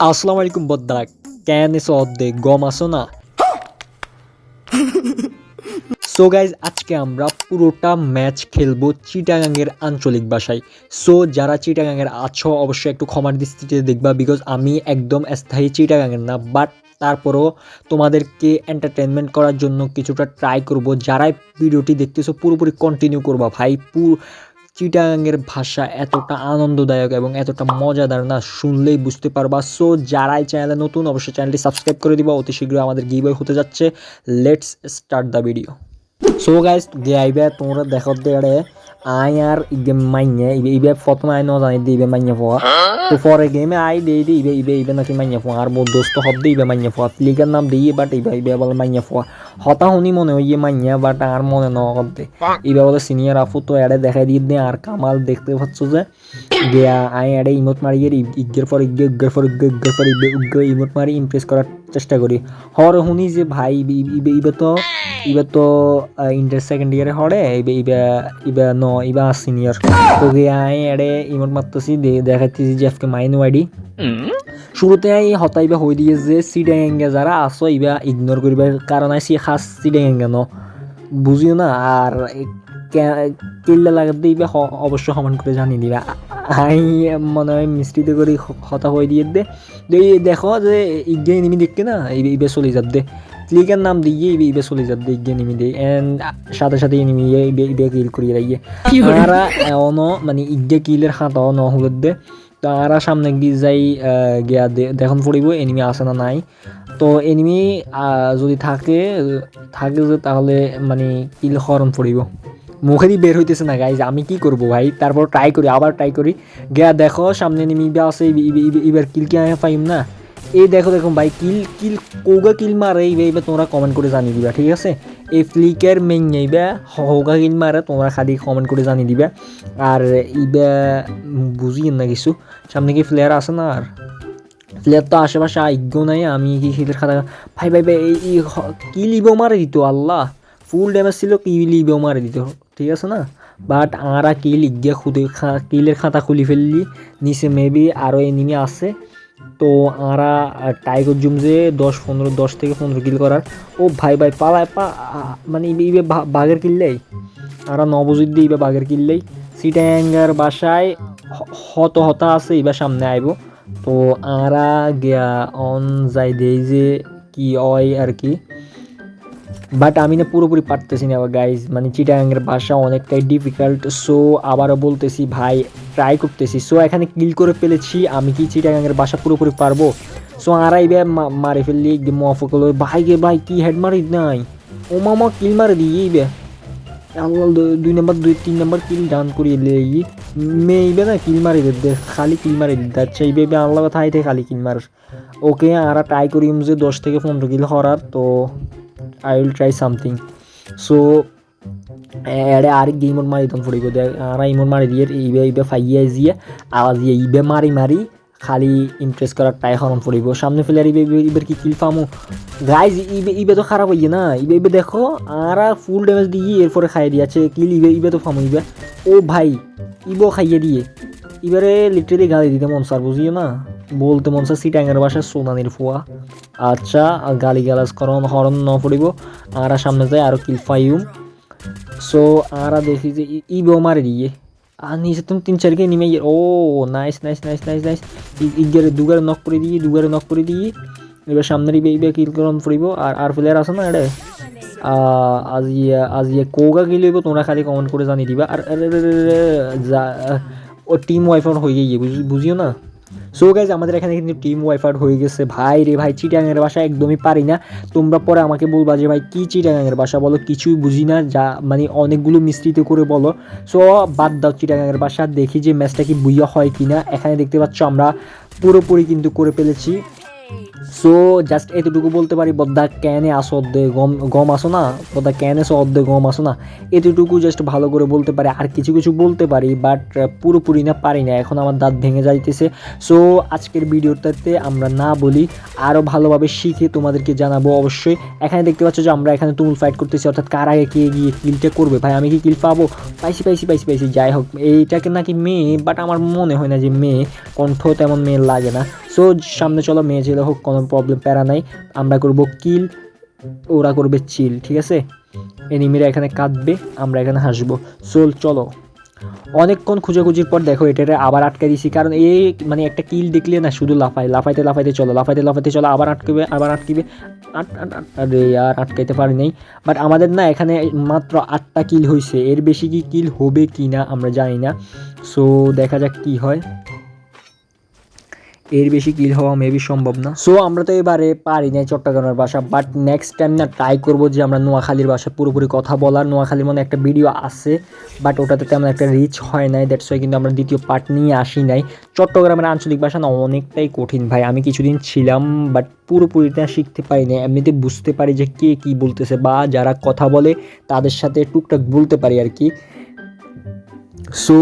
আসসালামু আলাইকুম বদ্দারা, কেন এসো অর্ধে গম আসো না। সো গাইজ, আজকে আমরা পুরোটা ম্যাচ খেলবো চিটাগাংয়ের আঞ্চলিক ভাষায়। সো যারা চিটাগাংয়ের আছো অবশ্যই একটু ক্ষমার দৃষ্টিতে দেখবা, বিকজ আমি একদম স্থায়ী চিটাগাংয়ের না, বাট তারপরও তোমাদেরকে এন্টারটেনমেন্ট করার জন্য কিছুটা ট্রাই করব। যারাই ভিডিওটি দেখতেছো পুরোপুরি কন্টিনিউ করবা ভাই। চিটাগাংয়ের ভাষা এতটা আনন্দদায়ক এবং এতটা মজাদার না, শুনলেই বুঝতে পারবা। সো যারাই চ্যানেলে নতুন অবশ্যই চ্যানেলটি সাবস্ক্রাইব করে দিবা। অতি শীঘ্রই আমাদের গিভওয়ে হতে যাচ্ছে। Let's start the video. So guys, গাইবে তোমরা দেখো দেড়ে আই আর ইবে মাইনে ইবে প্রথমে আই নজানি দিয়ে ইবে মাইনে পোয়া, তো পরে গেমে আই দিয়ে দি ইবে ইবে ইবে নাকি মাইনে পোয়া, আর মোর দোস্ত হব ইবে মাইনে পোয়া, লিগের নাম দিয়ে বাট ইবে ইবে বলে মাইনে পোয়া। হতা শুনি মনে হয় ইয়ে মাইনে, বাট আর মনে ন করতে ইবে বলে সিনিয়র আফু। তো এড়ে দেখাই দিয়ে দে আর কামাল দেখতে পাচ্ছ যে গিয়া আই এড়ে ইমোট মারি ইগের পর ইগে উগ্গের পর ইগে উগ্গের পর ইবে উগ্গে ইমোট মারি ইমপ্রেস করার চেষ্টা করি। হর শুনি যে ভাই ইবে ইবে তো ইন্টার সেকেন্ড ইয়ারে হরে ইবে ইবে ইবে ন ইবা সিনিয়র। তো গিয়ে আই এড়ে ইমোট মারতেছি, দেখাচ্ছি যে এফকে মাইন ওয়াইডি। শুরুতে আই হতাইবা হয়ে দিয়ে যে সিডাঙ্গে যারা আসো ইবা ইগনোর করিবার কারণ আইসি খাস সিডাঙ্গে ন বুঝিও না। আর কিল্লা লাগাতে দিবে অবশ্য সমান করে জানিয়ে দিবে। আই মনে হয় মিষ্টিতে করে হতা হয়ে দিয়ে দে দেখো যে ইগে নিমি দেখতে না ইবে চলে যাব দে, ক্লিকের নাম দিয়ে ইবে চলে যাব দে ইগে নিমি দিয়ে এন্ড সাথে সাথে নিমি ইবে ইবে কিল করিয়ে রাইয়ে তারা অন মানে ইগে কিলের হাত ন হলুদ দে। তারা সামনে গিয়ে যাই গিয়া দেখুন পড়িব এনিমি আসে না নাই। তো এনিমি যদি থাকে যে তাহলে মানে কিল হরণ পড়িব, মুখেরই বের হইতেছে না গাইজ, আমি কি করব ভাই। তারপর আবার ট্রাই করি গিয়া দেখো সামনে এনিমি আছে, এবার কিল কি আমি পাইম না। এই দেখো ভাই কিল কৌগা কিল মারে এইবে তোমরা কমেন্ট করে জানিয়ে দিবা, ঠিক আছে। এই ফ্লিকের মেইন এইবা হৌগা কিল মারে তোমরা খালি কমেন্ট করে জানিয়ে দিবা। আর ইবা বুঝিয়েন না কিছু, সামনে কি প্লেয়ার আছে না, আর প্লেয়ার তো আশেপাশে আজ্ঞ নাই। আমি কি কিলের খাতা ভাই ভাই ভাই এই কি লিবেও মারে দিত, আল্লাহ ফুল ড্যামেজ ছিল, কি লিবেও মারে দিত, ঠিক আছে না। বাট আরা কিল ইগিয়া কিলের খাতা খুলি ফেললি, নিচে মেবি আরও এনিমি আছে। তো আরা টাইগার জুম যে 10 থেকে 15 কিল করার। ও ভাই পালায় মানে ইবে বাঘের কিললেই আরা নবজিৎ দিয়ে ইবে বাঘের কিললেই সিটাঙ্গার বাসায় হতা আছে এবার সামনে আইব। তো আরা গিয়া অন যাই দেই যে কি হয় আর কি, বাট আমি না পুরোপুরি পারতেছি না গাইজ, মানে চিটাগাংয়ের ভাষা অনেকটাই ডিফিকাল্ট। সো আবারও বলতেছি ভাই, ট্রাই করতেছি। সো এখানে কিল করে ফেলেছি, আমি কি চিটাগাংয়ের ভাষা পুরোপুরি পারবো। সো আরাই বে মারি ফেললি মফকল ভাই গে ভাই কি হেড মারি নাই, ও মামা কিল মারে দিয়ে বে আল্লাহ 2 নম্বর 3 নম্বর কিল ডাউন করিয়ে লেই মেইবে না কিল মারি দে খালি কিল মারি দিতে আচ্ছা এইবে আল্লাহ কথা আইতে খালি কিল মার। ওকে আরা ট্রাই করি যে 10 থেকে 15 কিল করার। তো I will try something. So এড়ে আর গেমত মারি তখন ফুড়িব আর ইমন মারি দিয়ে ইবে ফাইয়ে জিয়ে আওয়াজ দিয়ে ইবে মারি খালি ইমপ্রেস করার ট্রাই হরণ ফুড়িব। সামনে ফেলে ইবের কি কিল ফামু গাইজ, ইবে তো খারাপ হইয়ে না। ইবে দেখো আর ফুল ড্যামেজ দিয়ে এরপরে খাইয়ে দিয়েছে কিল, ইবে তো ফামু ইবে। ও ভাই ইবো খাইয়ে দিয়ে এবারে লিটারেলি গালি দিতে মন সার বুঝিও না, বলতে মন সার সিটাঙ্গের বাসায় সোনানির ফুয়া। আচ্ছা গালি গালাজ করন হরণ ন পড়িব আর সামনে যায় আরও কিল ফাইম। সো আরা দেখি যে ইবেও মারি দিয়ে আর নিচে তুমি 3-4 কে নিমে ও নাইস ইগারে দুগারে নক করে দিয়ে এবার সামনের ইবে কিল করন পড়িব। আর প্লেয়ার আছে না এড়ে আজিয়ে কোগা কি লইব তোমরা খালি কমেন্ট করে জানিয়ে দিবা। আর ও টিম ওয়াইফার হয়ে গিয়ে বুঝিও না। সো গাইজ আমাদের এখানে কিন্তু টিম ওয়াইফার হয়ে গেছে ভাই রে ভাই। চিটাগাংয়ের ভাষা একদমই পারি না, তোমরা পরে আমাকে বলবা যে ভাই কী চিটাগাংয়ের ভাষা বলো, কিছুই বুঝি না, যা মানে অনেকগুলো মিশ্রিত করে বলো। সো বাদ দাও চিটাগাংয়ের ভাষা, দেখি যে ম্যাচটা কি বুইয়া হয় কি না। এখানে দেখতে পাচ্ছ আমরা পুরোপুরি কিন্তু করে ফেলেছি সো জাস্ট এতটুকু বলতে পারি, বদ্দা ক্যানে আসো অর্ধে গম গম আসো না, বদ্দা ক্যানে আসো অর্ধে গম আসো না, এতটুকু জাস্ট ভালো করে বলতে পারি। আর কিছু কিছু বলতে পারি বাট পুরোপুরি না পারি না, এখন আমার দাঁত ভেঙে যাইতেছে। সো আজকের ভিডিওটাতে আমরা না বলি, আরও ভালোভাবে শিখে তোমাদেরকে জানাবো অবশ্যই। এখানে দেখতে পাচ্ছ যে আমরা এখানে তুমুল ফাইট করতেছি, অর্থাৎ কার আগে কে গিয়ে কিলটা করবে। ভাই আমি কি কিল পাবো? পাইছি পাইছি পাইছি পাইছি। যাই হোক, এইটাকে নাকি মেয়ে, বাট আমার মনে হয় না যে মেয়ে, কণ্ঠ তেমন মেয়ে লাগে না। সো সামনে চলো, মেয়ে ছেলে হোক কোনো প্রবলেম, প্যারা নাই। আমরা করব কিল, ওরা করবে চিল, ঠিক আছে? এনিমিরা এখানে কাঁদবে, আমরা এখানে হাসবো। চলো। অনেকক্ষণ খুঁজেখুঁজির পর দেখো এটারে আবার আটকে দিছি, কারণ এই মানে একটা কিল দেখলে না শুধু লাফাইতে লাফাইতে চলো, লাফাইতে লাফাইতে চলো, আবার আটকেবে, আবার আটকিবে। আরে আর আটকাইতে পারি নাই। বাট আমাদের না এখানে মাত্র 8টা কিল হয়েছে, এর বেশি কি কিল হবে কি না আমরা জানি না। সো দেখা যাক কি হয়, এর বেশি কিল হওয়া মেবি সম্ভব না। সো আমরা তো এবারে পারি নাই চট্টগ্রামের ভাষা, বাট নেক্সট টাইম না ট্রাই করবো যে আমরা নোয়াখালীর ভাষা পুরোপুরি কথা বলার। নোয়াখালীর মনে একটা ভিডিও আছে, বাট ওটাতে তেমন একটা রিচ হয় নাই, দ্যাটস ওয়াই কিন্তু আমরা দ্বিতীয় পার্ট নিয়ে আসি নাই। চট্টগ্রামের আঞ্চলিক ভাষা না অনেকটাই কঠিন ভাই, আমি কিছুদিন ছিলাম বাট পুরোপুরিটা শিখতে পারি না। এমনিতে বুঝতে পারি যে কে কী বলতেছে, বা যারা কথা বলে তাদের সাথে টুকটাক বলতে পারি আর কি। সো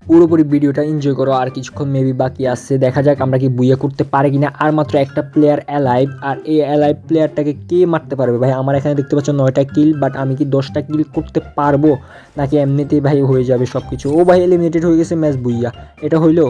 পুরোপুরি ভিডিওটা এনজয় করো, আর কিছুক্ষণ মেবি বাকি আছে, দেখা যাক আমরা কি বুইয়া করতে পারি কিনা। আর মাত্র একটা প্লেয়ার অ্যালাইভ, আর এই অ্যালাইভ প্লেয়ারটাকে কে মারতে পারবে ভাই? আমার এখানে দেখতে পাচ্ছ 9টা কিল, বাট আমি কি 10টা কিল করতে পারবো নাকি এমনিতেই ভাই হয়ে যাবে সব কিছু? ও ভাই এলিমিনেটেড হয়ে গেছে, ম্যাচ বুইয়া, এটা হইলো?